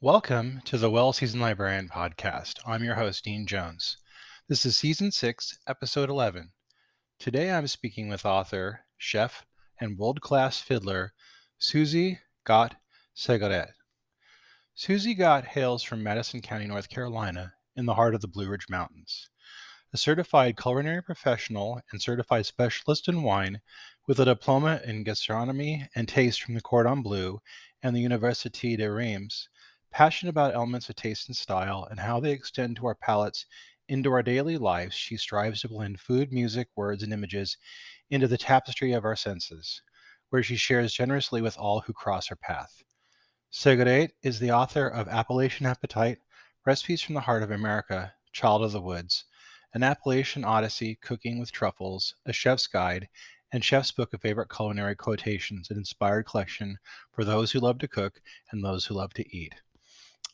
Welcome to the Well-Seasoned Librarian podcast. I'm your host, Dean Jones. This is Season 6, Episode 11. Today I'm speaking with author, chef, and world-class fiddler, Susi Gott Séguret. Susi Gott hails from Madison County, North Carolina, in the heart of the Blue Ridge Mountains. A certified culinary professional and certified specialist in wine with a diploma in Gastronomy and Taste from the Cordon Bleu and the Université de Reims, passionate about elements of taste and style and how they extend to our palates into our daily lives, she strives to blend food, music, words, and images into the tapestry of our senses, where she shares generously with all who cross her path. Séguret is the author of Appalachian Appetite, Recipes from the Heart of America, Child of the Woods, an Appalachian Odyssey, Cooking with Truffles, a Chef's Guide, and Chef's Book of Favorite Culinary Quotations, an inspired collection for those who love to cook and those who love to eat.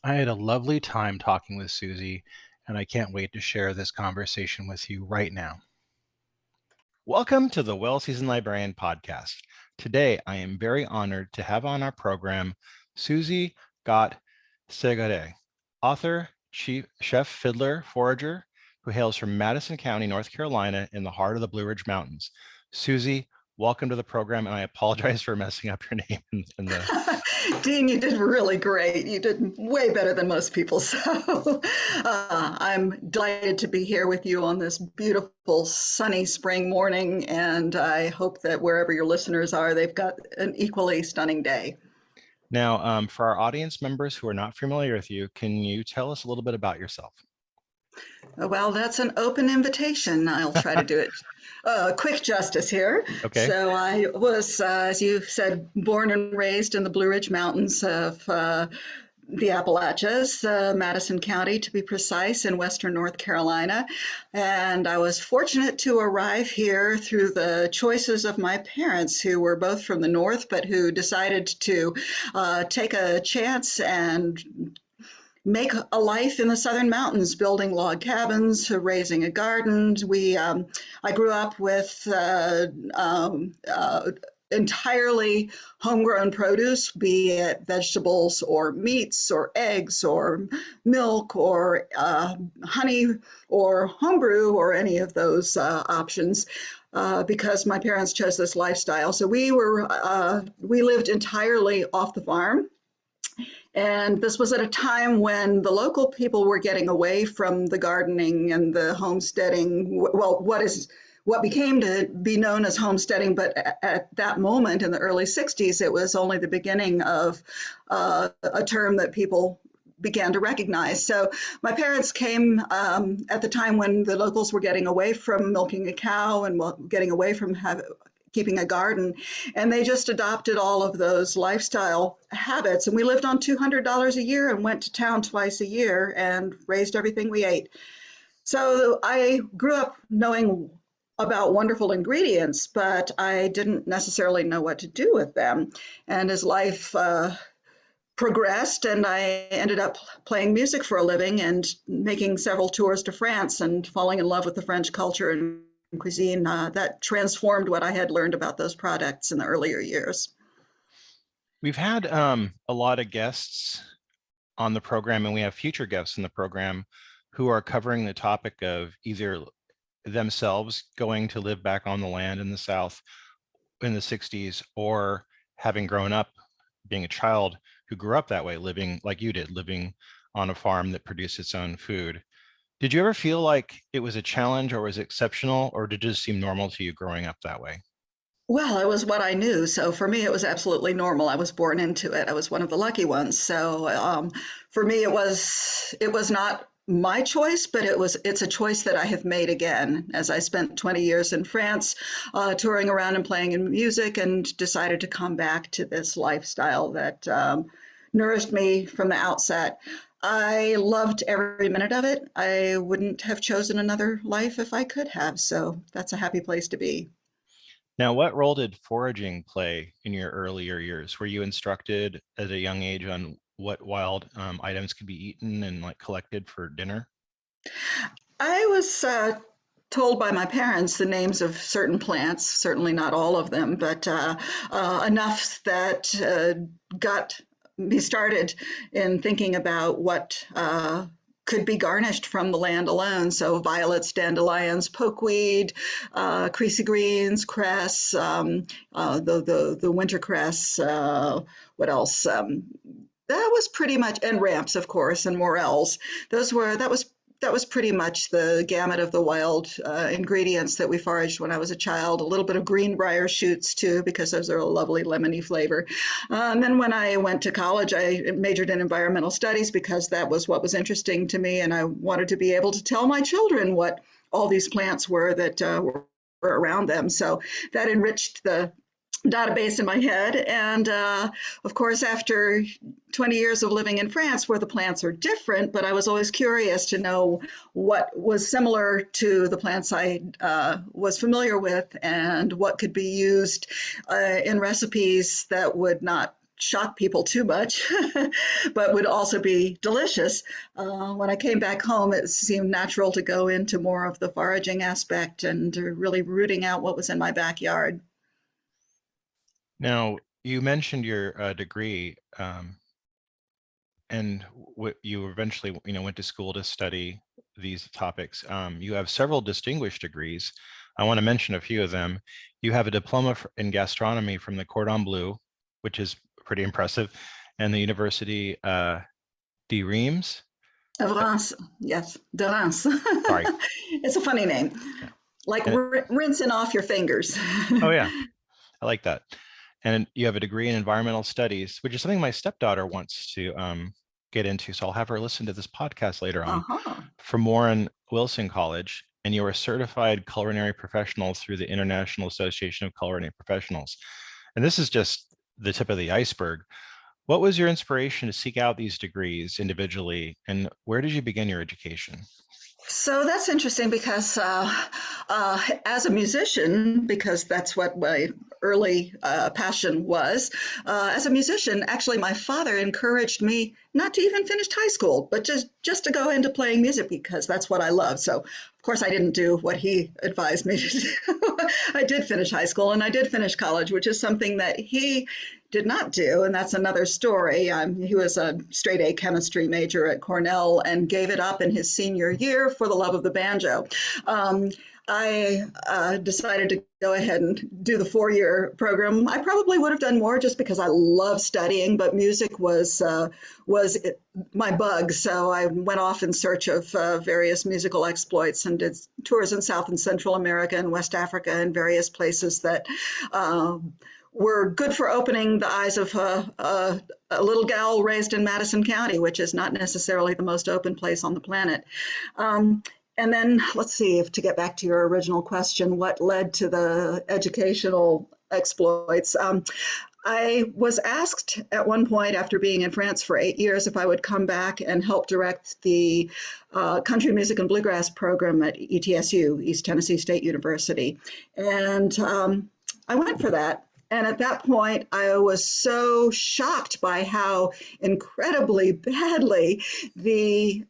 I had a lovely time talking with Susi, and I can't wait to share this conversation with you right now. Welcome to the Well-Seasoned Librarian podcast. Today, I am very honored to have on our program Susi Gott Séguret, author, chef, fiddler, forager, who hails from Madison County, North Carolina, in the heart of the Blue Ridge Mountains. Susi, welcome to the program, and I apologize for messing up your name in the Dean, you did really great. You did way better than most people. So I'm delighted to be here with you on this beautiful sunny spring morning. And I hope that wherever your listeners are, they've got an equally stunning day. Now, for our audience members who are not familiar with you, can you tell us a little bit about yourself? Well, that's an open invitation. I'll try to do it quick justice here. Okay. So I was, as you said, born and raised in the Blue Ridge Mountains of the Appalachians, Madison County to be precise, in western North Carolina. And I was fortunate to arrive here through the choices of my parents, who were both from the north, but who decided to take a chance and make a life in the southern mountains, building log cabins, raising a garden. I grew up with entirely homegrown produce, be it vegetables or meats or eggs or milk or honey or homebrew or any of those options. Because my parents chose this lifestyle. So we lived entirely off the farm. And this was at a time when the local people were getting away from the gardening and the homesteading, well, what became to be known as homesteading, but at that moment in the early 60s, it was only the beginning of a term that people began to recognize. So my parents came at the time when the locals were getting away from milking a cow and getting away from keeping a garden, and they just adopted all of those lifestyle habits. And we lived on $200 a year and went to town twice a year and raised everything we ate. So I grew up knowing about wonderful ingredients, but I didn't necessarily know what to do with them. And as life progressed, and I ended up playing music for a living and making several tours to France and falling in love with the French culture and cuisine, that transformed what I had learned about those products in the earlier years. We've had a lot of guests on the program, and we have future guests in the program who are covering the topic of either themselves going to live back on the land in the South in the 60s, or having grown up, being a child who grew up that way, living like you did, living on a farm that produced its own food. Did you ever feel like it was a challenge, or was it exceptional, or did it just seem normal to you growing up that way? Well, it was what I knew. So for me, it was absolutely normal. I was born into it. I was one of the lucky ones. So for me, it was not my choice, but it's a choice that I have made again, as I spent 20 years in France, touring around and playing in music, and decided to come back to this lifestyle that nourished me from the outset. I loved every minute of it. I wouldn't have chosen another life if I could have. So that's a happy place to be. Now, what role did foraging play in your earlier years? Were you instructed at a young age on what wild items could be eaten and like collected for dinner? I was told by my parents the names of certain plants, certainly not all of them, but enough that got me started in thinking about what could be garnished from the land alone. So violets, dandelions, pokeweed, creasy greens, cress, the winter cress. What else? That was pretty much, and ramps, of course, and morels. That was pretty much the gamut of the wild ingredients that we foraged when I was a child. A little bit of greenbrier shoots too, because those are a lovely lemony flavor. And then when I went to college, I majored in environmental studies because that was what was interesting to me, and I wanted to be able to tell my children what all these plants were that were around them. So that enriched the database in my head. And of course, after 20 years of living in France, where the plants are different, but I was always curious to know what was similar to the plants I was familiar with and what could be used in recipes that would not shock people too much, but would also be delicious. When I came back home, it seemed natural to go into more of the foraging aspect and really rooting out what was in my backyard. Now, you mentioned your degree, and you eventually, went to school to study these topics. You have several distinguished degrees. I want to mention a few of them. You have a diploma in gastronomy from the Cordon Bleu, which is pretty impressive, and the University de Reims. Of Reims, yes, de Reims. Sorry. It's a funny name, Yeah. like And, rinsing off your fingers. oh yeah, I like that. And you have a degree in environmental studies, which is something my stepdaughter wants to get into. So I'll have her listen to this podcast later on. Uh-huh. From Warren Wilson College, and you are a certified culinary professional through the International Association of Culinary Professionals. And this is just the tip of the iceberg. What was your inspiration to seek out these degrees individually, and where did you begin your education? So that's interesting because as a musician, because that's what my early passion was, as a musician, actually my father encouraged me not to even finish high school, but just to go into playing music because that's what I love. So of course I didn't do what he advised me to do. I did finish high school and I did finish college, which is something that he did not do, and that's another story. He was a straight A chemistry major at Cornell and gave it up in his senior year for the love of the banjo. I decided to go ahead and do the 4-year program. I probably would have done more just because I love studying, but music was my bug. So I went off in search of various musical exploits and did tours in South and Central America and West Africa and various places that were good for opening the eyes of a little gal raised in Madison County, which is not necessarily the most open place on the planet. And then let's see, if to get back to your original question, what led to the educational exploits? I was asked at one point after being in France for 8 years if I would come back and help direct the country music and bluegrass program at ETSU, East Tennessee State University. And I went for that. And at that point, I was so shocked by how incredibly badly the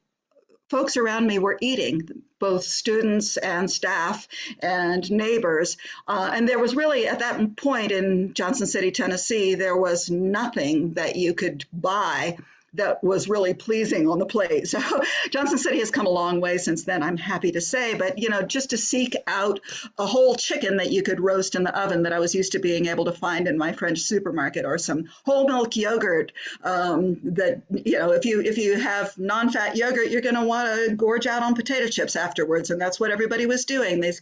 folks around me were eating, both students and staff and neighbors. And there was really, at that point in Johnson City, Tennessee, there was nothing that you could buy that was really pleasing on the plate. So Johnson City has come a long way since then, I'm happy to say, but just to seek out a whole chicken that you could roast in the oven that I was used to being able to find in my French supermarket, or some whole milk yogurt that, if you have non-fat yogurt, you're going to want to gorge out on potato chips afterwards. And that's what everybody was doing. They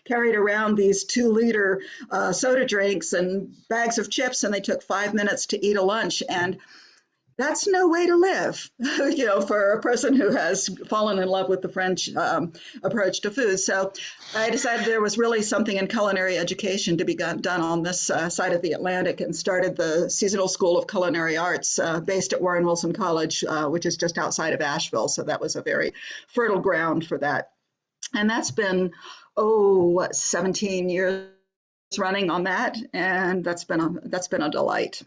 carried around these 2-liter soda drinks and bags of chips, and they took 5 minutes to eat a lunch. And that's no way to live, for a person who has fallen in love with the French approach to food. So I decided there was really something in culinary education to be done on this side of the Atlantic, and started the Seasonal School of Culinary Arts based at Warren Wilson College, which is just outside of Asheville. So that was a very fertile ground for that. And that's been, 17 years running on that. And that's been a delight.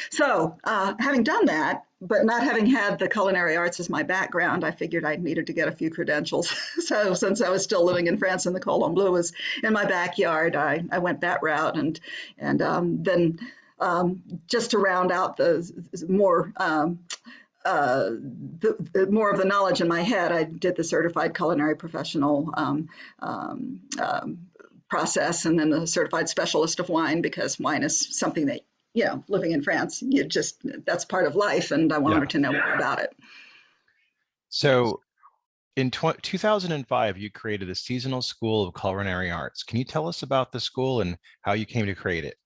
So having done that, but not having had the culinary arts as my background, I figured I needed to get a few credentials. So since I was still living in France and the Cordon Bleu was in my backyard, I went that route. And then just to round out the more more of the knowledge in my head, I did the certified culinary professional process, and then the certified specialist of wine, because wine is something that, living in France, that's part of life, and I wanted to know more about it. So in 2005, you created the Seasonal School of Culinary Arts. Can you tell us about the school and how you came to create it?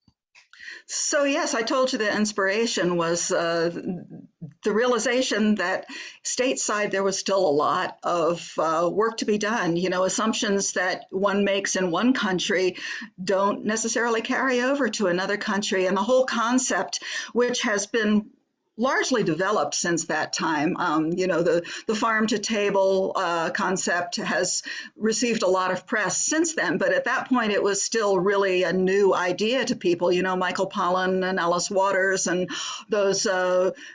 So yes, I told you the inspiration was the realization that stateside there was still a lot of work to be done. Assumptions that one makes in one country don't necessarily carry over to another country, and the whole concept, which has been largely developed since that time. The farm to table concept has received a lot of press since then, but at that point it was still really a new idea to people. Michael Pollan and Alice Waters and those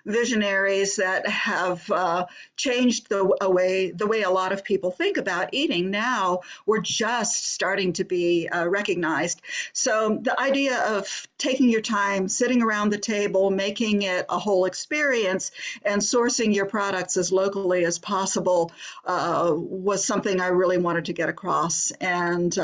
visionaries that have changed the way a lot of people think about eating now were just starting to be recognized. So the idea of taking your time, sitting around the table, making it a whole experience, and sourcing your products as locally as possible was something I really wanted to get across. And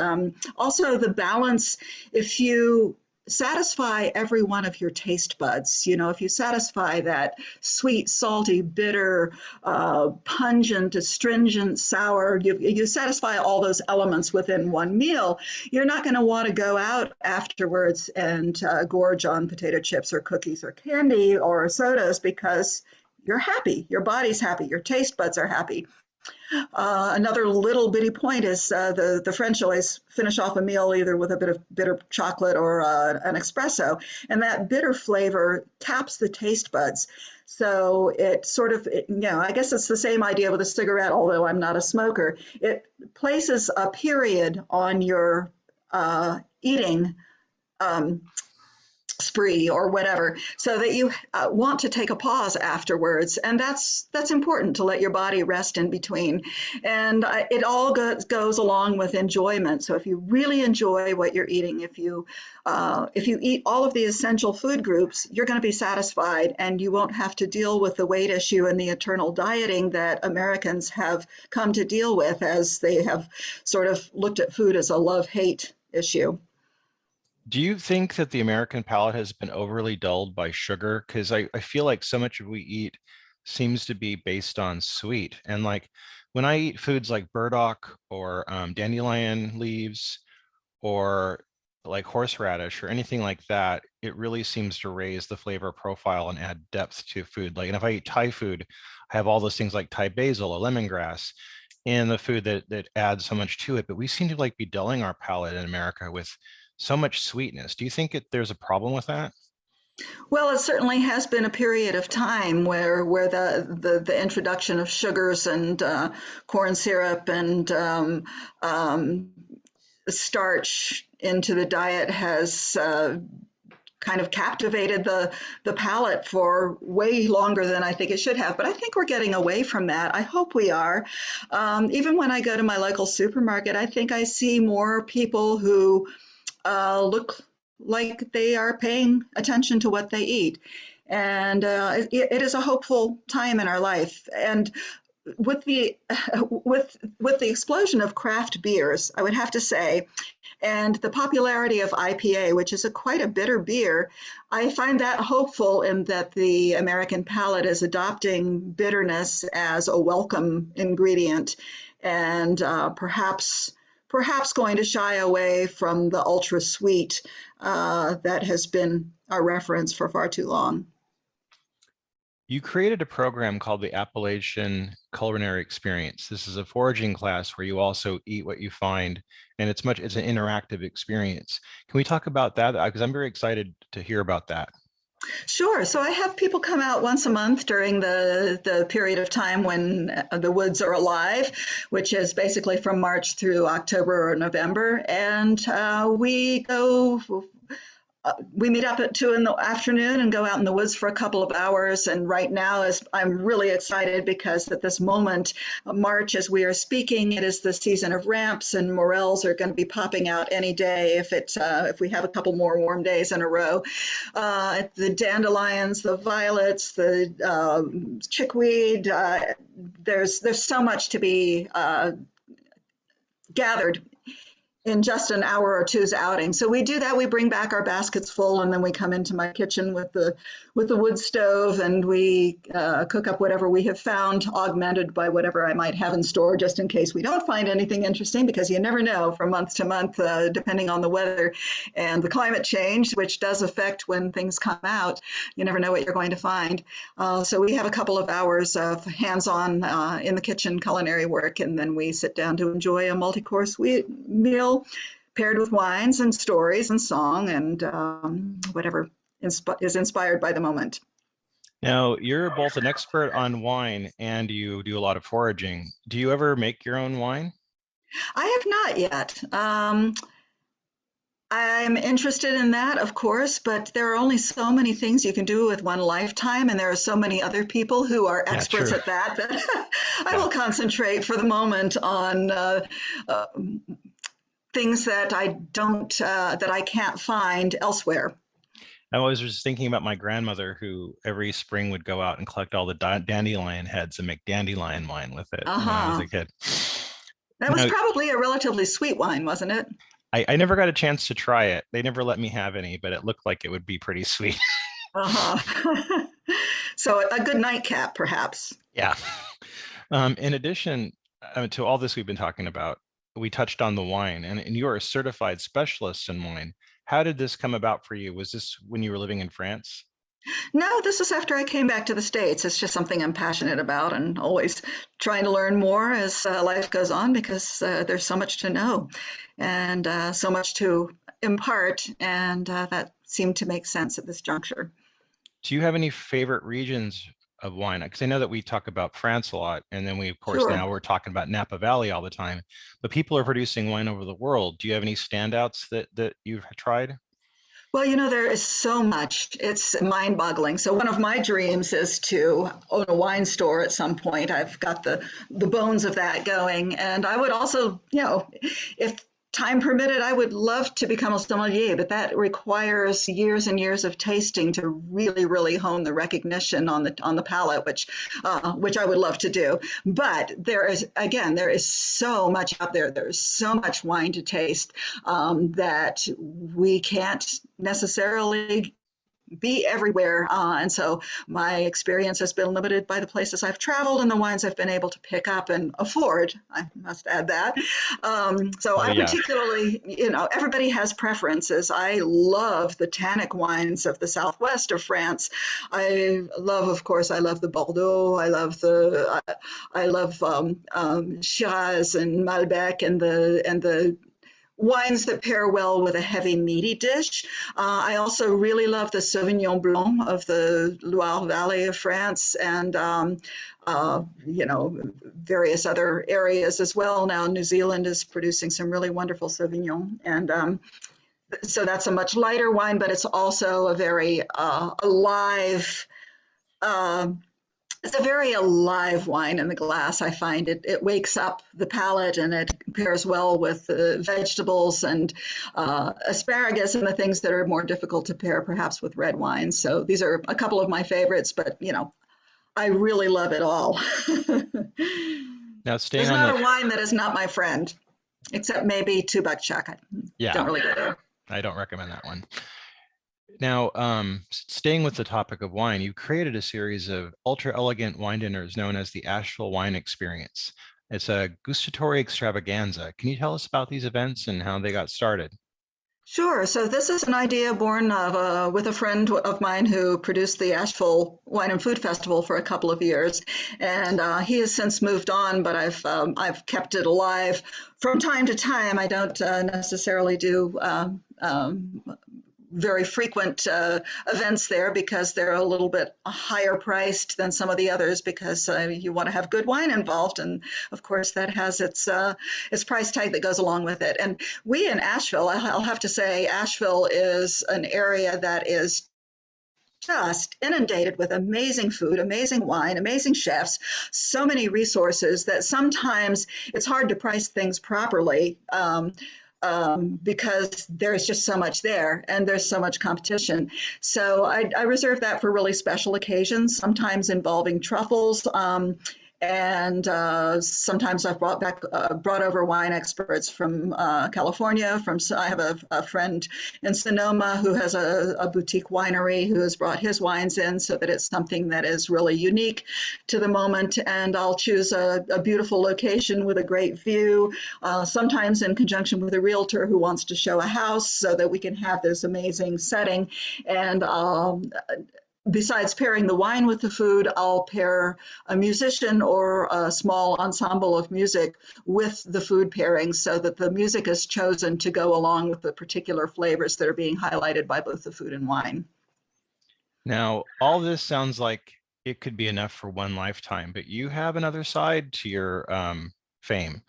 also the balance, if you satisfy every one of your taste buds, if you satisfy that sweet, salty, bitter, pungent, astringent, sour, you satisfy all those elements within one meal, you're not going to want to go out afterwards and gorge on potato chips or cookies or candy or sodas, because you're happy, your body's happy, your taste buds are happy. Another little bitty point is the French always finish off a meal either with a bit of bitter chocolate or an espresso, and that bitter flavor taps the taste buds. So it sort of, I guess it's the same idea with a cigarette, although I'm not a smoker. It places a period on your eating spree or whatever, so that you want to take a pause afterwards, and that's important, to let your body rest in between. And it all goes along with enjoyment. So if you really enjoy what you're eating, if you eat all of the essential food groups, you're going to be satisfied, and you won't have to deal with the weight issue and the eternal dieting that Americans have come to deal with, as they have sort of looked at food as a love-hate issue. Do you think that the American palate has been overly dulled by sugar? Because I feel like so much of we eat seems to be based on sweet. And like when I eat foods like burdock or dandelion leaves or like horseradish or anything like that, it really seems to raise the flavor profile and add depth to food. Like, and if I eat Thai food, I have all those things like Thai basil or lemongrass in the food that adds so much to it. But we seem to like be dulling our palate in America with so much sweetness. Do you think there's a problem with that? Well, it certainly has been a period of time where the introduction of sugars and corn syrup and starch into the diet has kind of captivated the palate for way longer than I think it should have. But I think we're getting away from that. I hope we are. Even when I go to my local supermarket, I think I see more people who look like they are paying attention to what they eat. And it is a hopeful time in our life. And with the explosion of craft beers, I would have to say, and the popularity of IPA, which is quite a bitter beer, I find that hopeful, in that the American palate is adopting bitterness as a welcome ingredient, and perhaps going to shy away from the ultra sweet that has been our reference for far too long. You created a program called the Appalachian Culinary Experience. This is a foraging class where you also eat what you find, and it's an interactive experience. Can we talk about that? Because I'm very excited to hear about that. Sure. So I have people come out once a month during the period of time when the woods are alive, which is basically from March through October or November. And we go we meet up at 2 in the afternoon and go out in the woods for a couple of hours. And right now, I'm really excited because at this moment, March, as we are speaking, it is the season of ramps, and morels are going to be popping out any day if we have a couple more warm days in a row. The dandelions, the violets, the chickweed. There's so much to be gathered in just an hour or two's outing. So we do that. We bring back our baskets full, and then we come into my kitchen with the wood stove, and we cook up whatever we have found, augmented by whatever I might have in store, just in case we don't find anything interesting, because you never know from month to month, depending on the weather and the climate change, which does affect when things come out. You never know what you're going to find. So we have a couple of hours of hands-on in the kitchen culinary work, and then we sit down to enjoy a multi-course meal paired with wines and stories and song and whatever is inspired by the moment. Now, you're both an expert on wine and you do a lot of foraging. Do you ever make your own wine? I have not yet. I'm interested in that, of course, but there are only so many things you can do with one lifetime, and there are so many other people who are experts at that I will concentrate for the moment on things that I can't find elsewhere. I was just thinking about my grandmother, who every spring would go out and collect all the dandelion heads and make dandelion wine with it when I was a kid. That was probably a relatively sweet wine, wasn't it? I never got a chance to try it. They never let me have any, but it looked like it would be pretty sweet. So a good nightcap, perhaps. Yeah. In addition to all this we've been talking about, we touched on the wine, and you're a certified specialist in wine. How did this come about for you? Was this when you were living in France? No, this is after I came back to the States. It's just something I'm passionate about and always trying to learn more as life goes on, because there's so much to know and so much to impart, and that seemed to make sense at this juncture. Do you have any favorite regions of wine? Because I know that we talk about France a lot, and then we, of course, now we're talking about Napa Valley all the time, but people are producing wine over the world. Do you have any standouts that you've tried? Well, there is so much. It's mind-boggling. So one of my dreams is to own a wine store at some point. I've got the bones of that going. And I would also, if time permitted, I would love to become a sommelier, but that requires years and years of tasting to really, really hone the recognition on the palate, which I would love to do. But there is so much out there. There's so much wine to taste that we can't necessarily be everywhere. And so my experience has been limited by the places I've traveled and the wines I've been able to pick up and afford. I must add that. Particularly, everybody has preferences. I love the tannic wines of the southwest of France. Of course, I love the Bordeaux. I love Shiraz and Malbec and the wines that pair well with a heavy, meaty dish. I also really love the Sauvignon Blanc of the Loire Valley of France, and various other areas as well. Now, New Zealand is producing some really wonderful Sauvignon, and so that's a much lighter wine, but it's also a very alive. It's a very alive wine in the glass. I find it wakes up the palate, and it pairs well with vegetables and asparagus and the things that are more difficult to pair perhaps with red wines. So these are a couple of my favorites, but I really love it all. Now, there's not a wine that is not my friend, except maybe Two Buck Chuck. I don't really go there. I don't recommend that one. Now, staying with the topic of wine, you created a series of ultra elegant wine dinners known as the Asheville Wine Experience. It's a gustatory extravaganza. Can you tell us about these events and how they got started? Sure. So this is an idea born of with a friend of mine who produced the Asheville Wine and Food Festival for a couple of years, and he has since moved on. But I've kept it alive from time to time. I don't necessarily do very frequent events there because they're a little bit higher priced than some of the others because you want to have good wine involved, and of course that has its price tag that goes along with it. And we in Asheville, I'll have to say, Asheville is an area that is just inundated with amazing food, amazing wine, amazing chefs, so many resources that sometimes it's hard to price things properly. Because there's just so much there and there's so much competition. So I reserve that for really special occasions, sometimes involving truffles. And sometimes I've brought over wine experts from California. I have a friend in Sonoma who has a boutique winery who has brought his wines in so that it's something that is really unique to the moment. And I'll choose a beautiful location with a great view, sometimes in conjunction with a realtor who wants to show a house so that we can have this amazing setting. And besides pairing the wine with the food, I'll pair a musician or a small ensemble of music with the food pairing so that the music is chosen to go along with the particular flavors that are being highlighted by both the food and wine. Now, all this sounds like it could be enough for one lifetime, but you have another side to your fame.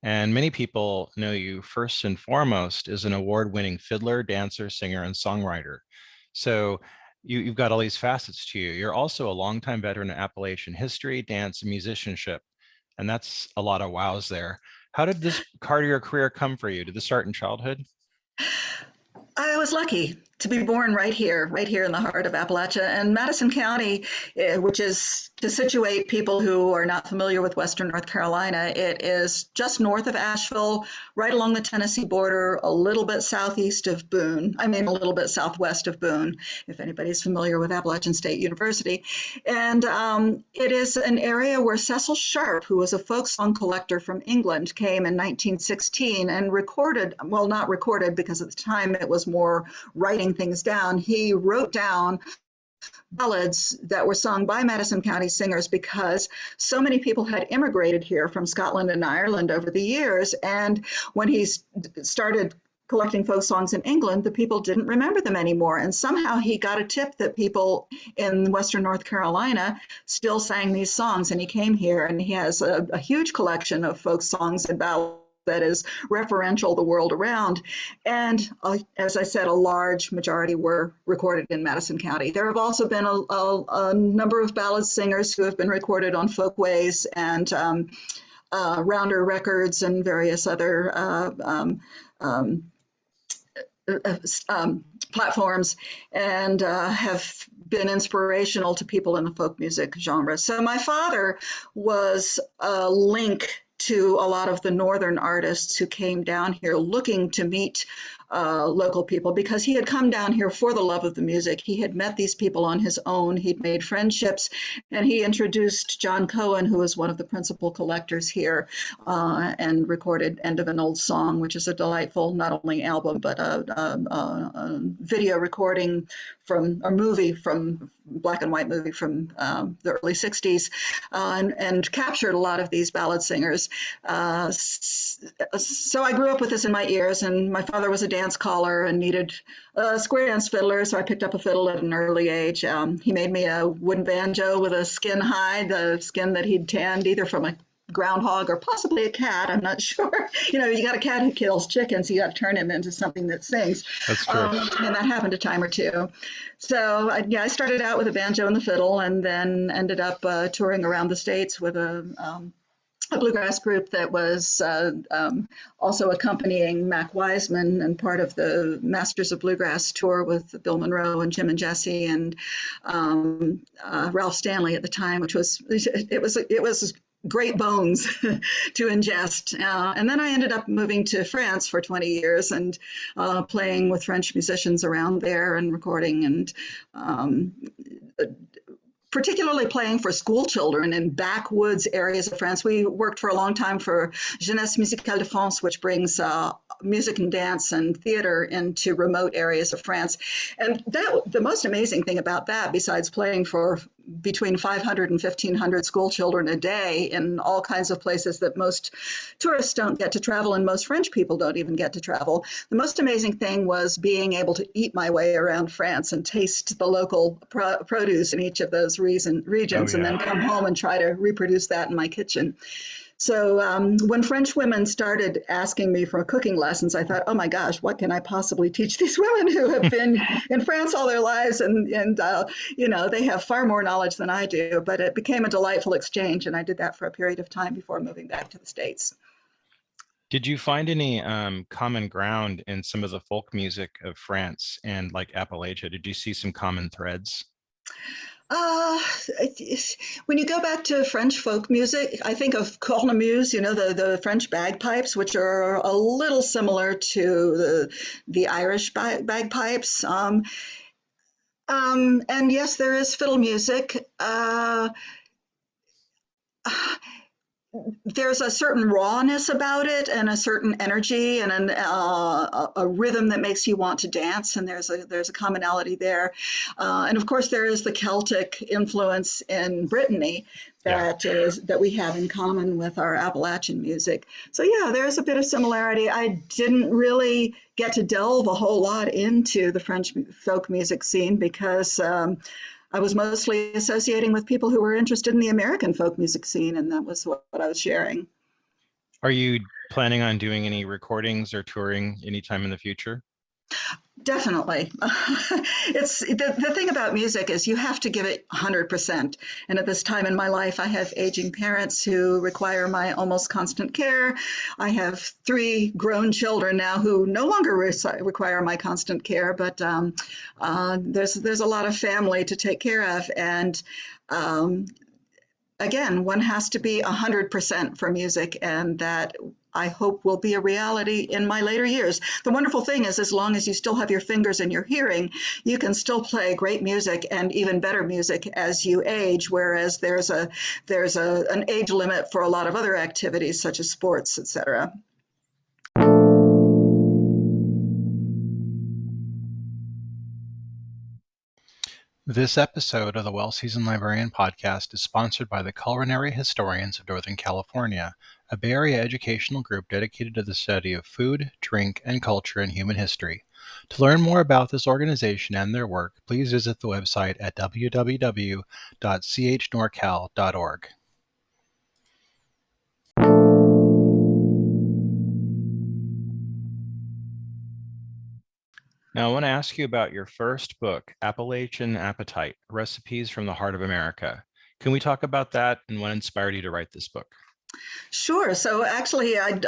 And many people know you first and foremost as an award-winning fiddler, dancer, singer, and songwriter. So you've got all these facets to you. You're also a longtime veteran in Appalachian history, dance, and musicianship. And that's a lot of wows there. How did this part of your career come for you? Did this start in childhood? I was lucky to be born right here in the heart of Appalachia. And Madison County, which is, to situate people who are not familiar with Western North Carolina, it is just north of Asheville, right along the Tennessee border, a little bit southeast of Boone. I mean, a little bit southwest of Boone, if anybody's familiar with Appalachian State University. And it is an area where Cecil Sharp, who was a folk song collector from England, came in 1916 and recorded, well, not recorded because at the time it was more writing things down. He wrote down ballads that were sung by Madison County singers because so many people had immigrated here from Scotland and Ireland over the years. And when he started collecting folk songs in England, the people didn't remember them anymore. And somehow he got a tip that people in Western North Carolina still sang these songs. And he came here and he has a huge collection of folk songs and ballads that is referential the world around. And as I said, a large majority were recorded in Madison County. There have also been a number of ballad singers who have been recorded on Folkways and Rounder Records and various other platforms, and have been inspirational to people in the folk music genre. So my father was a link to a lot of the northern artists who came down here looking to meet local people because he had come down here for the love of the music. He had met these people on his own. He'd made friendships, and he introduced John Cohen, who was one of the principal collectors here, and recorded End of an Old Song, which is a delightful, not only album, but a video recording from a movie, from black and white movie from the early 60s, and captured a lot of these ballad singers. So I grew up with this in my ears, and my father was a dance caller and needed a square dance fiddler, so I picked up a fiddle at an early age. He made me a wooden banjo with a skin hide, the skin that he'd tanned either from a groundhog or possibly a cat. I'm not sure. You know, you got a cat who kills chickens, you got to turn him into something that sings. That's true. And that happened a time or two. So I started out with a banjo and the fiddle, and then ended up touring around the States with a bluegrass group that was also accompanying Mac Wiseman and part of the Masters of Bluegrass tour with Bill Monroe and Jim and Jesse and Ralph Stanley at the time, which was it was great bones to ingest. And then I ended up moving to France for 20 years and playing with French musicians around there and recording and particularly playing for school children in backwoods areas of France. We worked for a long time for Jeunesse Musicale de France, which brings music and dance and theater into remote areas of France. And the most amazing thing about that, besides playing for between 500 and 1,500 school children a day in all kinds of places that most tourists don't get to travel and most French people don't even get to travel. The most amazing thing was being able to eat my way around France and taste the local produce in each of those Oh, regions and yeah. then come home and try to reproduce that in my kitchen. So when French women started asking me for cooking lessons, I thought, oh my gosh, what can I possibly teach these women who have been in France all their lives and they have far more knowledge than I do. But it became a delightful exchange, and I did that for a period of time before moving back to the States. Did you find any common ground in some of the folk music of France and like Appalachia? Did you see some common threads? Uh, when you go back to French folk music, I think of cornemuses, the French bagpipes, which are a little similar to the Irish bagpipes. And yes, there is fiddle music. There's a certain rawness about it and a certain energy and a rhythm that makes you want to dance, and there's a commonality there. And of course, there is the Celtic influence in Brittany Yeah. that we have in common with our Appalachian music. So yeah, there's a bit of similarity. I didn't really get to delve a whole lot into the French folk music scene because I was mostly associating with people who were interested in the American folk music scene, and that was what I was sharing. Are you planning on doing any recordings or touring anytime in the future? Definitely. It's the thing about music is you have to give it 100%. And at this time in my life, I have aging parents who require my almost constant care. I have 3 grown children now who no longer require my constant care, but there's a lot of family to take care of. And again, one has to be 100% for music, and that I hope will be a reality in my later years. The wonderful thing is, as long as you still have your fingers and your hearing, you can still play great music and even better music as you age, whereas there's an age limit for a lot of other activities such as sports, etc. This episode of the Well-Seasoned Librarian podcast is sponsored by the Culinary Historians of Northern California, a Bay Area educational group dedicated to the study of food, drink, and culture in human history. To learn more about this organization and their work, please visit the website at www.chnorcal.org. Now, I want to ask you about your first book, Appalachian Appetite: Recipes from the Heart of America. Can we talk about that and what inspired you to write this book? Sure. So actually, I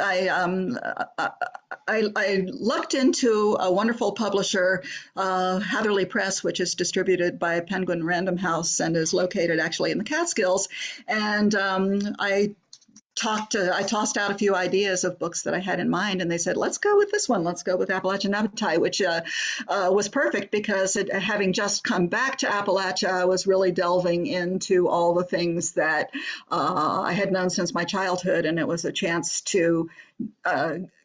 lucked into a wonderful publisher, Hatherley Press, which is distributed by Penguin Random House and is located actually in the Catskills. And I tossed out a few ideas of books that I had in mind, and they said, let's go with this one. Let's go with Appalachian Appetite, which was perfect because having just come back to Appalachia, I was really delving into all the things that I had known since my childhood, and it was a chance to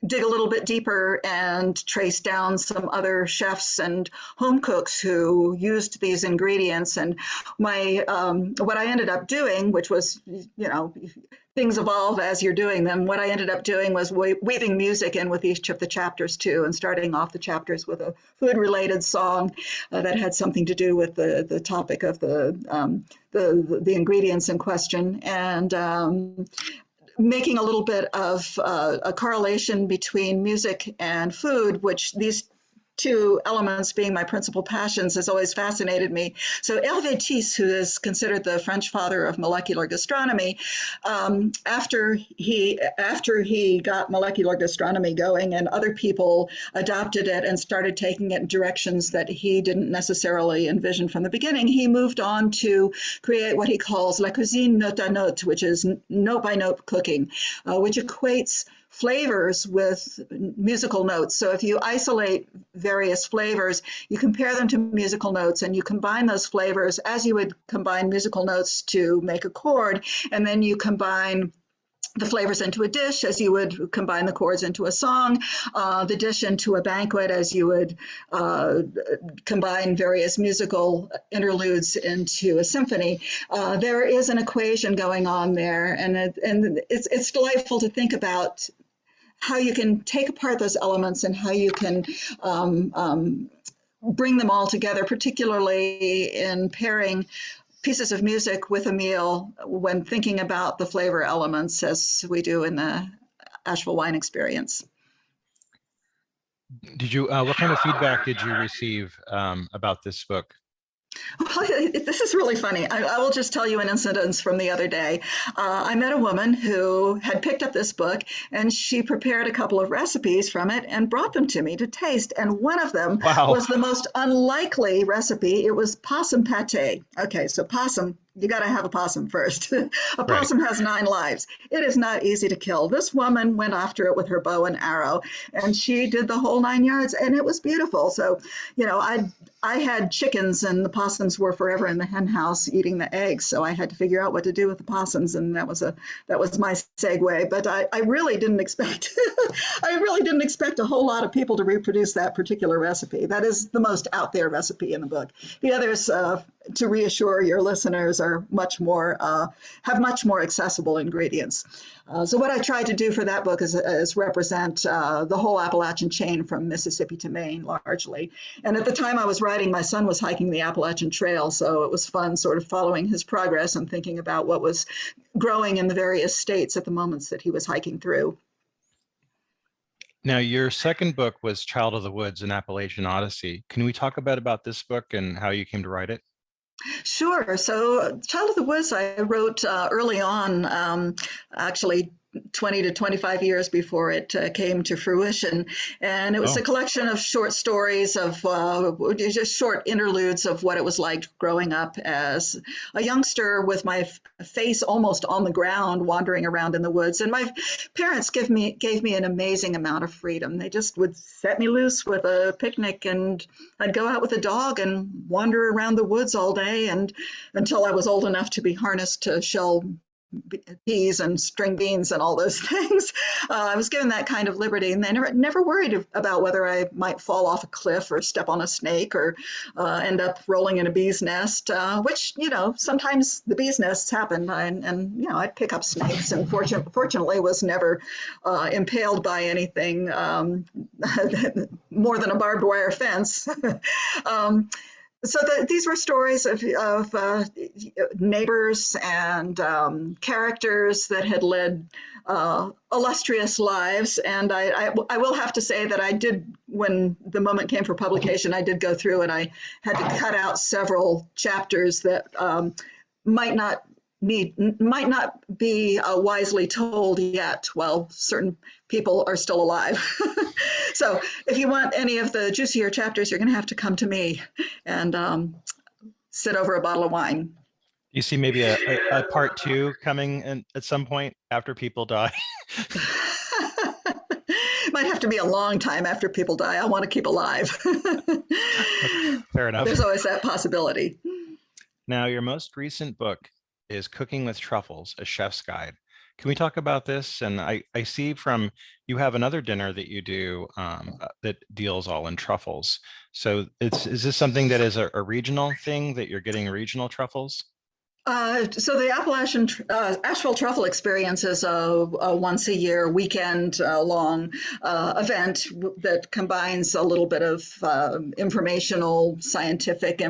dig a little bit deeper and trace down some other chefs and home cooks who used these ingredients. And my what I ended up doing, which was, things evolve as you're doing them. What I ended up doing was weaving music in with each of the chapters too, and starting off the chapters with a food-related song that had something to do with the topic of the ingredients in question, and making a little bit of a correlation between music and food, which these 2 elements being my principal passions has always fascinated me. So Hervé Tisse, who is considered the French father of molecular gastronomy, after he got molecular gastronomy going and other people adopted it and started taking it in directions that he didn't necessarily envision from the beginning, he moved on to create what he calls la cuisine note à note, which is note-by-note cooking, which equates flavors with musical notes. So if you isolate various flavors, you compare them to musical notes, and you combine those flavors as you would combine musical notes to make a chord, and then you combine the flavors into a dish as you would combine the chords into a song, the dish into a banquet as you would combine various musical interludes into a symphony. There is an equation going on there, and it's delightful to think about how you can take apart those elements and how you can bring them all together, particularly in pairing pieces of music with a meal when thinking about the flavor elements as we do in the Asheville Wine Experience. Did you, what kind of feedback did you receive about this book? Well, this is really funny. I will just tell you an incident from the other day. I met a woman who had picked up this book, and she prepared a couple of recipes from it and brought them to me to taste. And one of them was the most unlikely recipe. It was possum pate. Okay, so possum, you got to have a possum first. A possum has 9 lives. It is not easy to kill. This woman went after it with her bow and arrow, and she did the whole 9 yards, and it was beautiful. So, you know, I had chickens, and the possums were forever in the hen house eating the eggs. So I had to figure out what to do with the possums, and that was my segue. But I really didn't expect a whole lot of people to reproduce that particular recipe. That is the most out there recipe in the book. The others, to reassure your listeners, are much more have much more accessible ingredients. So what I tried to do for that book is represent the whole Appalachian chain from Mississippi to Maine, largely. And at the time I was writing, my son was hiking the Appalachian Trail, so it was fun sort of following his progress and thinking about what was growing in the various states at the moments that he was hiking through. Now, your second book was Child of the Woods, an Appalachian Odyssey. Can we talk about this book and how you came to write it? Sure. So Child of the Woods, I wrote early on, actually 20 to 25 years before it came to fruition. And it was a collection of short stories of just short interludes of what it was like growing up as a youngster with my face almost on the ground, wandering around in the woods. And my parents gave me an amazing amount of freedom. They just would set me loose with a picnic, and I'd go out with a dog and wander around the woods all day, and until I was old enough to be harnessed to shell peas and string beans and all those things. I was given that kind of liberty, and I never worried about whether I might fall off a cliff or step on a snake or end up rolling in a bee's nest, which, you know, sometimes the bee's nests happen, and you know, I'd pick up snakes, and fortunately was never impaled by anything more than a barbed wire fence. So these were stories of neighbors and characters that had led illustrious lives. And I will have to say that I did, when the moment came for publication, I did go through and I had to cut out several chapters that might not be wisely told yet while certain people are still alive. So if you want any of the juicier chapters, you're going to have to come to me and sit over a bottle of wine. You see maybe a part 2 coming in at some point after people die? Might have to be a long time after people die. I want to keep alive. Fair enough. There's always that possibility. Now, your most recent book is Cooking with Truffles, a chef's guide. Can we talk about this? And I see from you have another dinner that you do that deals all in truffles. So is this something that is a regional thing, that you're getting regional truffles? So the Asheville Truffle Experience is a once a year weekend long event that combines a little bit of informational, scientific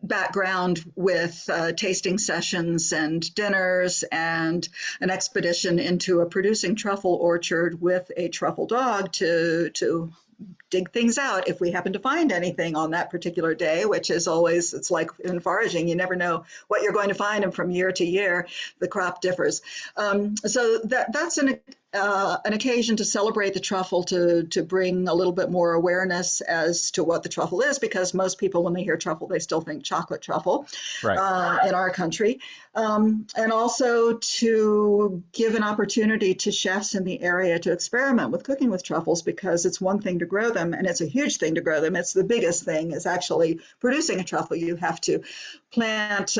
background with tasting sessions and dinners and an expedition into a producing truffle orchard with a truffle dog to dig things out if we happen to find anything on that particular day, which is always, it's like in foraging, you never know what you're going to find, and from year to year, the crop differs. So that's an occasion to celebrate the truffle, to bring a little bit more awareness as to what the truffle is, because most people, when they hear truffle, they still think chocolate truffle, right, in our country. And also to give an opportunity to chefs in the area to experiment with cooking with truffles, because it's one thing to grow them, and it's a huge thing to grow them. It's the biggest thing is actually producing a truffle. You have to plant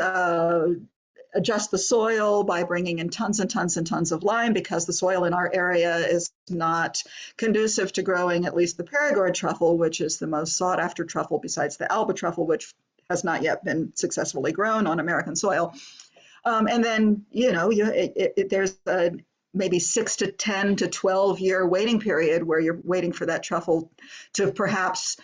adjust the soil by bringing in tons and tons and tons of lime, because the soil in our area is not conducive to growing at least the Perigord truffle, which is the most sought after truffle besides the Alba truffle, which has not yet been successfully grown on American soil. And then, there's a maybe 6 to 10 to 12 year waiting period where you're waiting for that truffle to perhaps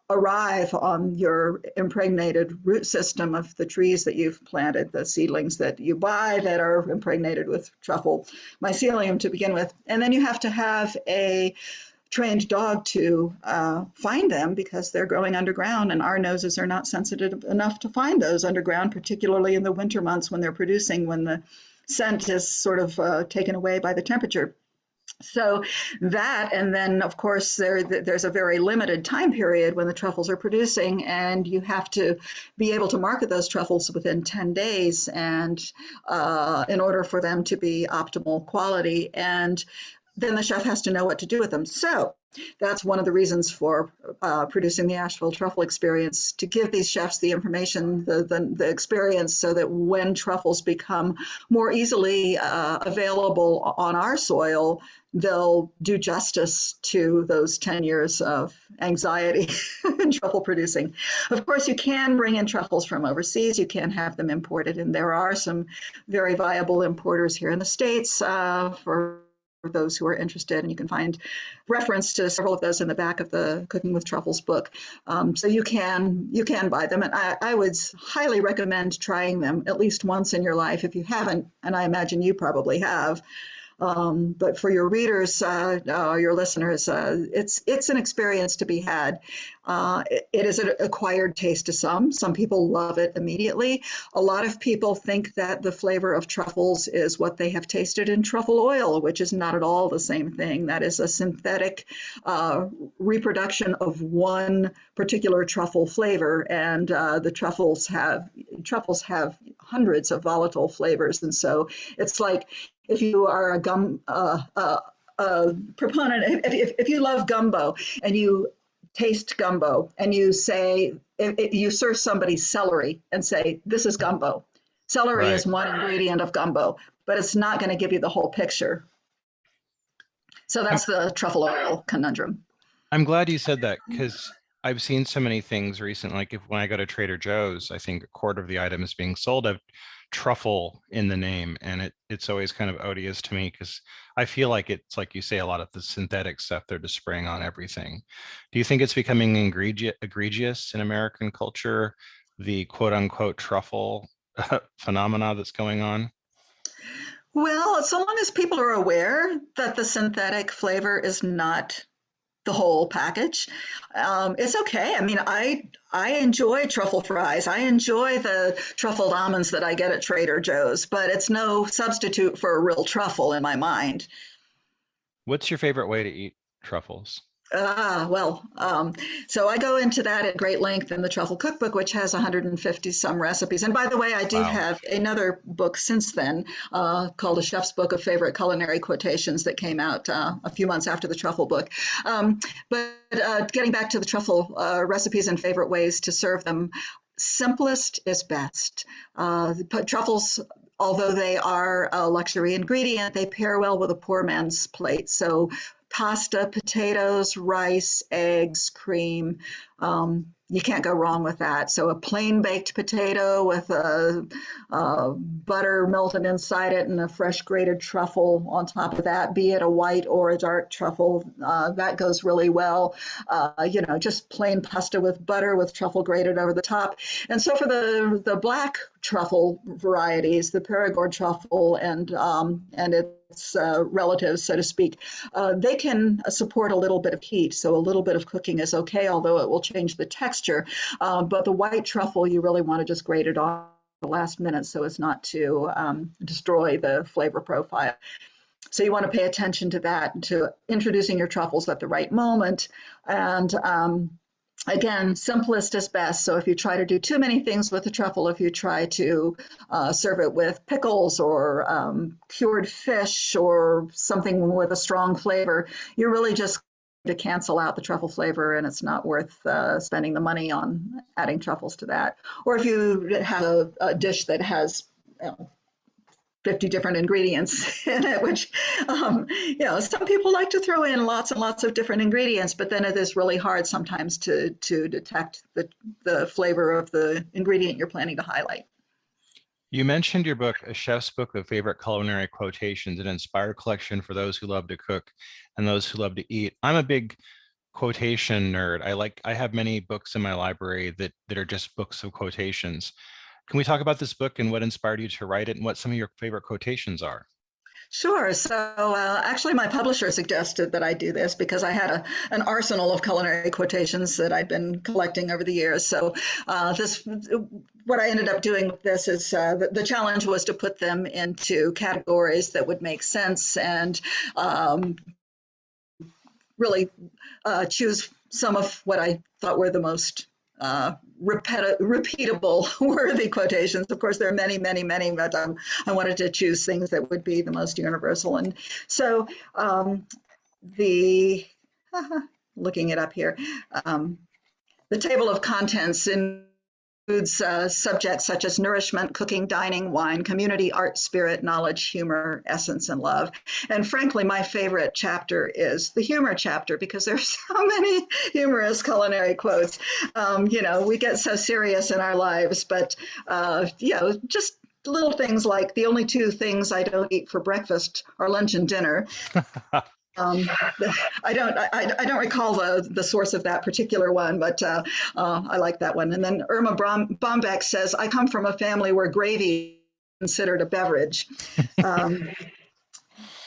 arrive on your impregnated root system of the trees that you've planted, the seedlings that you buy that are impregnated with truffle mycelium to begin with. And then you have to have a trained dog to find them, because they're growing underground, and our noses are not sensitive enough to find those underground, particularly in the winter months when they're producing, when the scent is sort of taken away by the temperature. So that, and then of course there's a very limited time period when the truffles are producing, and you have to be able to market those truffles within 10 days, and in order for them to be optimal quality. And then the chef has to know what to do with them. So that's one of the reasons for producing the Asheville Truffle Experience, to give these chefs the information, the experience, so that when truffles become more easily available on our soil, they'll do justice to those 10 years of anxiety in truffle producing. Of course, you can bring in truffles from overseas. You can have them imported, and there are some very viable importers here in the States for those who are interested, and you can find reference to several of those in the back of the Cooking with Truffles book. So you can buy them, and I would highly recommend trying them at least once in your life if you haven't, and I imagine you probably have. But for your readers, your listeners, it's an experience to be had. It is an acquired taste to some. Some people love it immediately. A lot of people think that the flavor of truffles is what they have tasted in truffle oil, which is not at all the same thing. That is a synthetic reproduction of one particular truffle flavor, and the truffles have hundreds of volatile flavors, and so it's like, if you are a proponent, if you love gumbo and you taste gumbo and you say, if you serve somebody celery and say, this is gumbo. Celery is one ingredient of gumbo, but it's not going to give you the whole picture. So that's the truffle oil conundrum. I'm glad you said that, because I've seen so many things recently. Like when I go to Trader Joe's, I think a quarter of the items being sold have truffle in the name, and it's always kind of odious to me, because I feel like it's, like you say, a lot of the synthetic stuff they're just spraying on everything. Do you think it's becoming egregious in American culture, the quote unquote truffle phenomena that's going on? Well, so long as people are aware that the synthetic flavor is not the whole package, it's okay. I mean, I enjoy truffle fries. I enjoy the truffled almonds that I get at Trader Joe's, but it's no substitute for a real truffle in my mind. What's your favorite way to eat truffles? So I go into that at great length in the Truffle Cookbook, which has 150 some recipes. And by the way, I do have another book since then called A Chef's Book of Favorite Culinary Quotations that came out a few months after the Truffle book. But getting back to the truffle recipes and favorite ways to serve them, simplest is best. Truffles, although they are a luxury ingredient, they pair well with a poor man's plate. So pasta, potatoes, rice, eggs, cream. You can't go wrong with that. So a plain baked potato with butter melted inside it and a fresh grated truffle on top of that, be it a white or a dark truffle, that goes really well. Just plain pasta with butter with truffle grated over the top. And so for the black truffle varieties, the Perigord truffle and its relatives, so to speak, they can support a little bit of heat. So a little bit of cooking is okay, although it will change the texture. But the white truffle, you really want to just grate it off the last minute so as not to destroy the flavor profile. So you want to pay attention to that, to introducing your truffles at the right moment. And again, simplest is best. So if you try to do too many things with the truffle, if you try to serve it with pickles or cured fish or something with a strong flavor, you're really just to cancel out the truffle flavor, and it's not worth spending the money on adding truffles to that. Or if you have a dish that has 50 different ingredients in it, which, some people like to throw in lots and lots of different ingredients, but then it is really hard sometimes to detect the flavor of the ingredient you're planning to highlight. You mentioned your book, A Chef's Book of Favorite Culinary Quotations, an inspired collection for those who love to cook and those who love to eat. I'm a big quotation nerd. I have many books in my library that are just books of quotations. Can we talk about this book and what inspired you to write it and what some of your favorite quotations are? Sure. So actually, my publisher suggested that I do this because I had an arsenal of culinary quotations that I'd been collecting over the years. So what I ended up doing with this is the challenge was to put them into categories that would make sense and really choose some of what I thought were the most repeatable, worthy quotations. Of course, there are many, many, many, but I wanted to choose things that would be the most universal. And so looking it up here, the table of contents includes subjects such as nourishment, cooking, dining, wine, community, art, spirit, knowledge, humor, essence, and love. And frankly, my favorite chapter is the humor chapter because there's so many humorous culinary quotes. We get so serious in our lives, but just little things like the only two things I don't eat for breakfast are lunch and dinner. I don't recall the source of that particular one, but I like that one. And then Irma Bombeck says, "I come from a family where gravy is considered a beverage.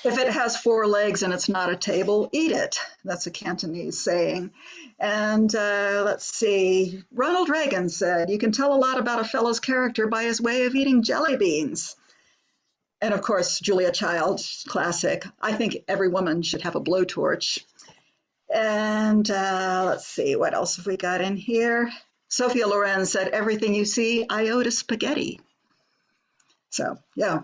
If it has four legs and it's not a table, eat it." That's a Cantonese saying. And let's see, Ronald Reagan said, "You can tell a lot about a fellow's character by his way of eating jelly beans." And of course, Julia Child's classic, "I think every woman should have a blowtorch." And let's see, what else have we got in here? Sophia Loren said, "Everything you see, I owe to spaghetti." So yeah,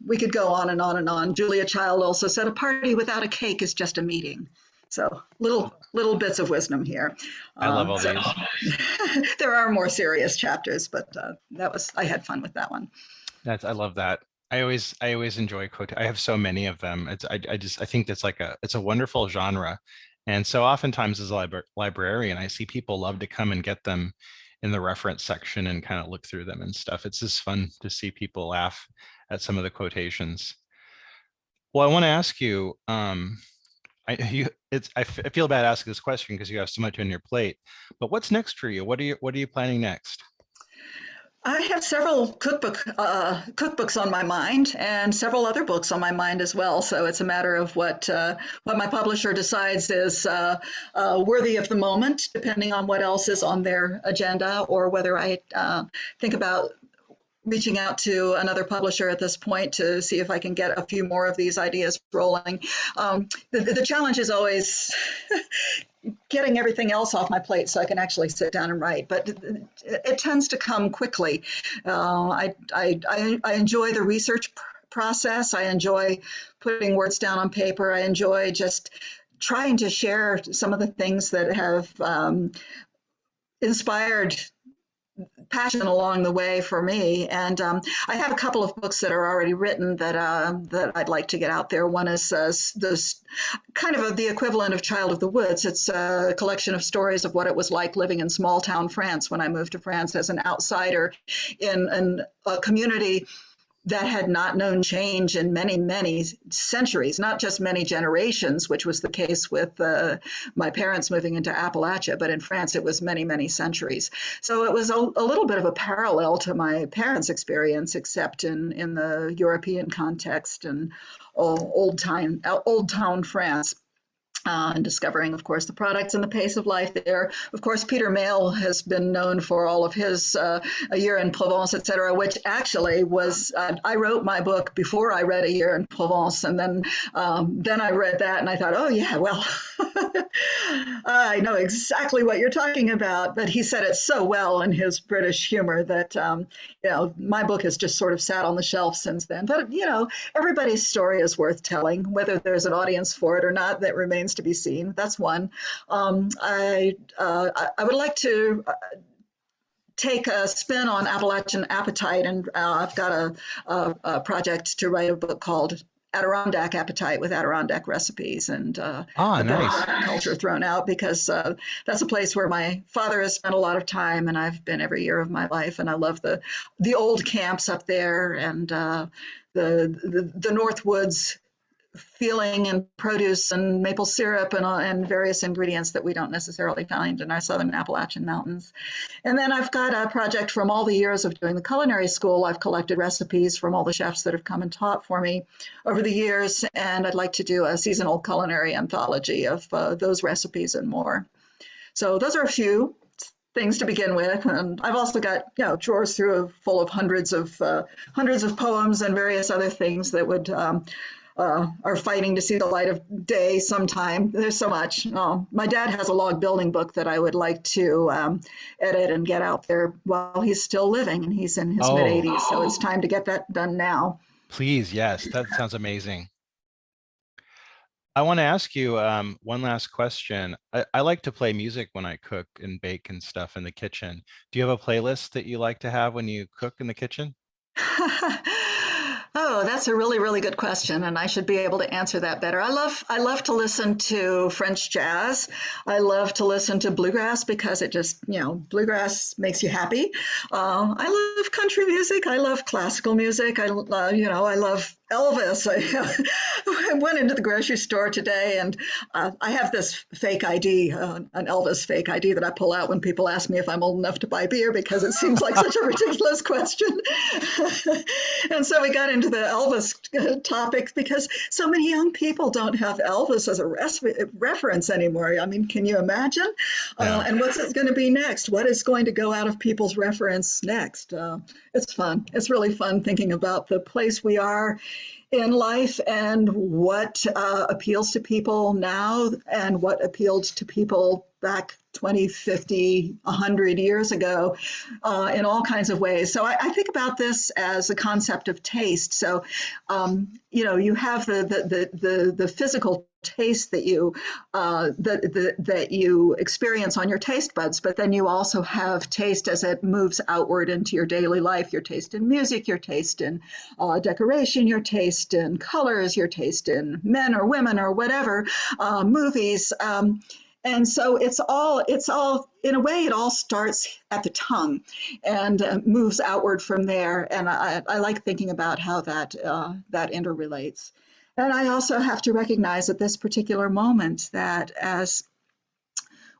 we could go on and on and on. Julia Child also said, "A party without a cake is just a meeting." So little bits of wisdom here. I love all these. There are more serious chapters, but I had fun with that one. I love that. I always enjoy quote. I have so many of them. I think that's it's a wonderful genre. And so oftentimes as a librarian, I see people love to come and get them in the reference section and kind of look through them and stuff. It's just fun to see people laugh at some of the quotations. Well, I want to ask you, I feel bad asking this question because you have so much on your plate, but what's next for you? What are you planning next? I have several cookbooks on my mind and several other books on my mind as well. So it's a matter of what my publisher decides is worthy of the moment, depending on what else is on their agenda, or whether I think about reaching out to another publisher at this point to see if I can get a few more of these ideas rolling. The challenge is always getting everything else off my plate so I can actually sit down and write, but it tends to come quickly. I enjoy the research process. I enjoy putting words down on paper. I enjoy just trying to share some of the things that have inspired passion along the way for me. And I have a couple of books that are already written that I'd like to get out there. One is this kind of the equivalent of Child of the Woods. It's a collection of stories of what it was like living in small town France when I moved to France as an outsider in a community that had not known change in many, many centuries, not just many generations, which was the case with my parents moving into Appalachia, but in France it was many, many centuries. So it was a little bit of a parallel to my parents' experience, except in the European context and old town France. And discovering, of course, the products and the pace of life there. Of course, Peter Mayle has been known for all of his A Year in Provence, et cetera, which actually was, I wrote my book before I read A Year in Provence, and then I read that and I thought, oh yeah, well, I know exactly what you're talking about. But he said it so well in his British humor that, my book has just sort of sat on the shelf since then. But, everybody's story is worth telling, whether there's an audience for it or not, that remains to be seen. That's one. I would like to take a spin on Appalachian appetite, and I've got a project to write a book called Adirondack Appetite with Adirondack recipes, and a bit of Nice. that culture thrown out because that's a place where my father has spent a lot of time, and I've been every year of my life, and I love the old camps up there and the North Woods feeling and produce and maple syrup and various ingredients that we don't necessarily find in our southern Appalachian mountains. And then I've got a project from all the years of doing the culinary school. I've collected recipes from all the chefs that have come and taught for me over the years, and I'd like to do a seasonal culinary anthology of those recipes and more. So those are a few things to begin with, and I've also got drawers full of hundreds of poems and various other things that would are fighting to see the light of day sometime. There's so much. My dad has a log building book that I would like to edit and get out there while he's still living, and he's in his mid 80s, so it's time to get that done now. Please, yes, that sounds amazing. I want to ask you one last question. I like to play music when I cook and bake and stuff in the kitchen. Do you have a playlist that you like to have when you cook in the kitchen? Oh, that's a really, really good question, and I should be able to answer that better. I love to listen to French jazz. I love to listen to bluegrass because it just, bluegrass makes you happy. I love country music. I love classical music. I love Elvis. I went into the grocery store today, and I have this fake ID, an Elvis fake ID that I pull out when people ask me if I'm old enough to buy beer because it seems like such a ridiculous question. And so we got into the Elvis topic because so many young people don't have Elvis as a reference anymore. I mean, can you imagine? Yeah. And what's it going to be next? What is going to go out of people's reference next? It's fun. It's really fun thinking about the place we are in life and what appeals to people now and what appealed to people back 20, 50, 100 years ago in all kinds of ways. So I think about this as a concept of taste. So, you have the physical taste that you experience on your taste buds, but then you also have taste as it moves outward into your daily life. Your taste in music, your taste in decoration, your taste in colors, your taste in men or women or whatever, movies. And so it's all in a way, it all starts at the tongue and moves outward from there. And I like thinking about how that interrelates. And I also have to recognize at this particular moment that as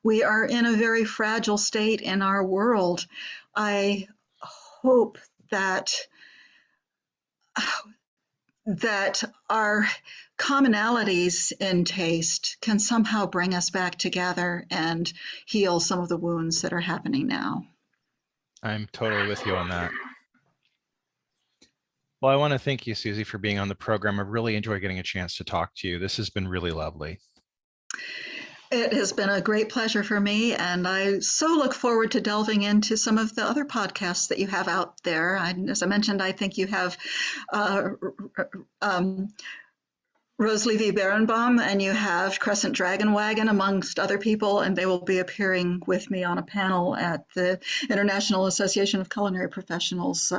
we are in a very fragile state in our world, I hope that our commonalities in taste can somehow bring us back together and heal some of the wounds that are happening now. I'm totally with you on that. Well, I want to thank you, Susie, for being on the program. I really enjoyed getting a chance to talk to you. This has been really lovely. It has been a great pleasure for me, and I so look forward to delving into some of the other podcasts that you have out there. As I mentioned, I think you have Rose Levy-Berenbaum, and you have Crescent Dragon Wagon, amongst other people, and they will be appearing with me on a panel at the International Association of Culinary Professionals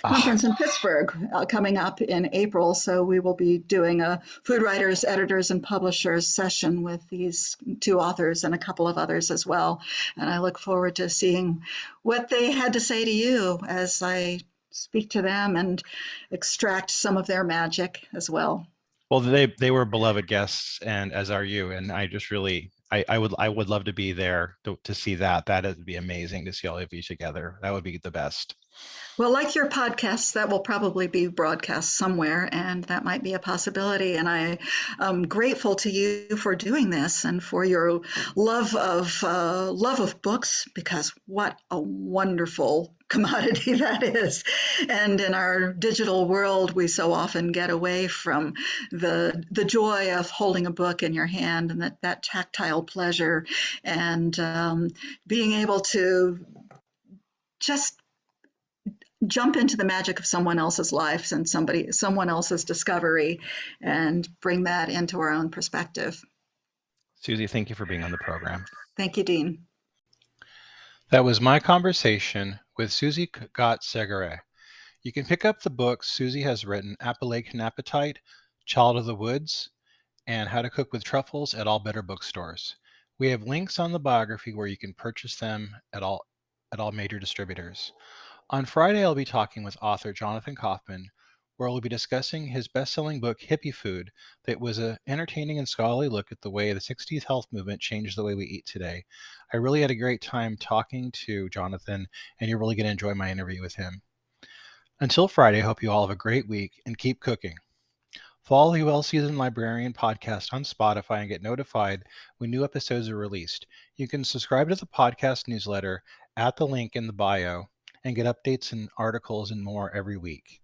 conference in Pittsburgh coming up in April. So we will be doing a food writers, editors, and publishers session with these two authors and a couple of others as well. And I look forward to seeing what they had to say to you as I speak to them and extract some of their magic as well. Well, they were beloved guests, and as are you. And I just really, I would love to be there to see that. That would be amazing to see all of you together. That would be the best. Well, like your podcast, that will probably be broadcast somewhere, and that might be a possibility. And I am grateful to you for doing this and for your love of books, because what a wonderful commodity that is. And in our digital world, we so often get away from the joy of holding a book in your hand and that tactile pleasure and being able to just jump into the magic of someone else's life and someone else's discovery and bring that into our own perspective. Susie, thank you for being on the program. Thank you, Dean. That was my conversation with Susi Gott Séguret. You can pick up the books Susi has written, Appalachian Appetite, Child of the Woods, and How to Cook with Truffles at all better bookstores. We have links on the biography where you can purchase them at all major distributors. On Friday, I'll be talking with author Jonathan Kaufman, where we'll be discussing his best-selling book, Hippie Food, that was an entertaining and scholarly look at the way the 60s health movement changed the way we eat today. I really had a great time talking to Jonathan, and you're really going to enjoy my interview with him. Until Friday, I hope you all have a great week and keep cooking. Follow the Well-Seasoned Librarian podcast on Spotify and get notified when new episodes are released. You can subscribe to the podcast newsletter at the link in the bio and get updates and articles and more every week.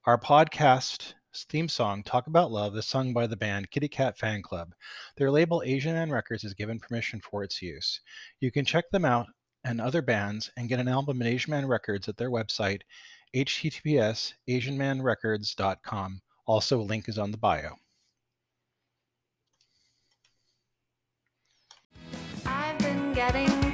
Our podcast theme song, Talk About Love, is sung by the band Kitty Cat Fan Club. Their label, Asian Man Records, has given permission for its use. You can check them out and other bands and get an album at Asian Man Records at their website, https://asianmanrecords.com. Also, a link is on the bio. I've been getting